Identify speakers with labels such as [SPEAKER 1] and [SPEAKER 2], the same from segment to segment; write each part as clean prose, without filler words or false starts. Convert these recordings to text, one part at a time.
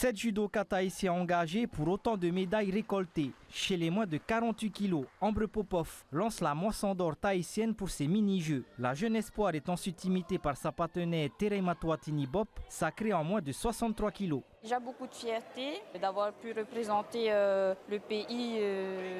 [SPEAKER 1] 7 judokas tahitiens engagés pour autant de médailles récoltées. Chez les moins de 48 kg, Ambre Popov lance la moisson d'or tahitienne pour ses mini-jeux. La jeune espoir est ensuite imitée par sa partenaire Tereima Tuatini Bop, sacrée en moins de 63 kg.
[SPEAKER 2] J'ai beaucoup de fierté d'avoir pu représenter le pays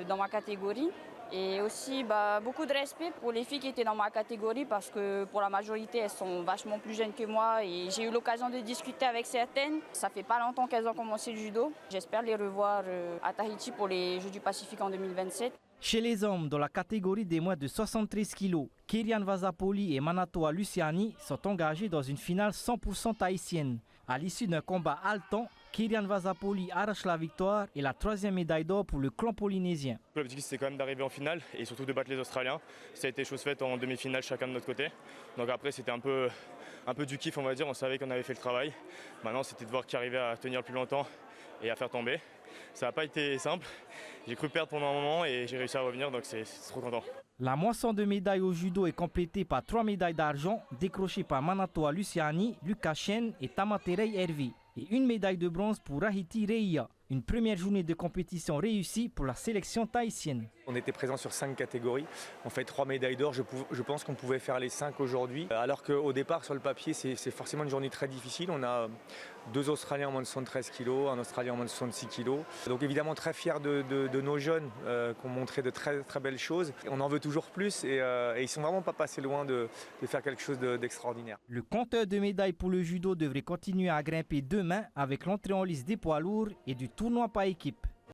[SPEAKER 2] dans ma catégorie. Et aussi beaucoup de respect pour les filles qui étaient dans ma catégorie parce que pour la majorité, elles sont vachement plus jeunes que moi et j'ai eu l'occasion de discuter avec certaines. Ça fait pas longtemps qu'elles ont commencé le judo. J'espère les revoir à Tahiti pour les Jeux du Pacifique en 2027.
[SPEAKER 1] Chez les hommes, dans la catégorie des moins de 73 kg, Kyrian Vasapoli et Manatoa Luciani sont engagés dans une finale 100% tahitienne. À l'issue d'un combat haletant, Kyrian Vasapoli arrache la victoire et la 3e médaille d'or pour le clan polynésien.
[SPEAKER 3] L'objectif c'est quand même d'arriver en finale et surtout de battre les Australiens. Ça a été chose faite en demi-finale chacun de notre côté. Donc après c'était un peu du kiff on va dire, on savait qu'on avait fait le travail. Maintenant c'était de voir qui arrivait à tenir le plus longtemps et à faire tomber. Ça n'a pas été simple. J'ai cru perdre pendant un moment et j'ai réussi à revenir donc c'est trop content.
[SPEAKER 1] La moisson de médailles au judo est complétée par 3 médailles d'argent décrochées par Manatoa Luciani, Lucas Chen et Tamaterei Hervé. Et une médaille de bronze pour Rahiti Reia. Une première journée de compétition réussie pour la sélection tahitienne.
[SPEAKER 4] On était présent sur 5 catégories, on fait 3 médailles d'or, je pense qu'on pouvait faire les 5 aujourd'hui. Alors qu'au départ sur le papier c'est forcément une journée très difficile, on a 2 Australiens en moins de 73 kg, un Australien en moins de 66 kg. Donc évidemment très fiers de nos jeunes qui ont montré de très belles choses. On en veut toujours plus et ils sont vraiment pas passés loin de faire quelque chose d'extraordinaire.
[SPEAKER 1] Le compteur de médailles pour le judo devrait continuer à grimper demain avec l'entrée en liste des poids lourds et du tournoi par équipe.